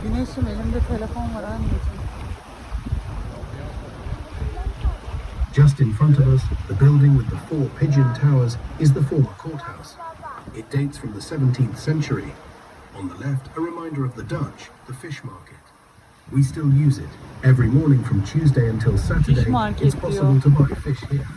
Güneşim, elimde telefon var anneciğim. Just in front of us, the building with the 4 pigeon towers is the former courthouse. It dates from the 17th century. On the left, a reminder of the Dutch, the fish market. We still use it. Every morning from Tuesday until Saturday, market it's possible to buy fish here.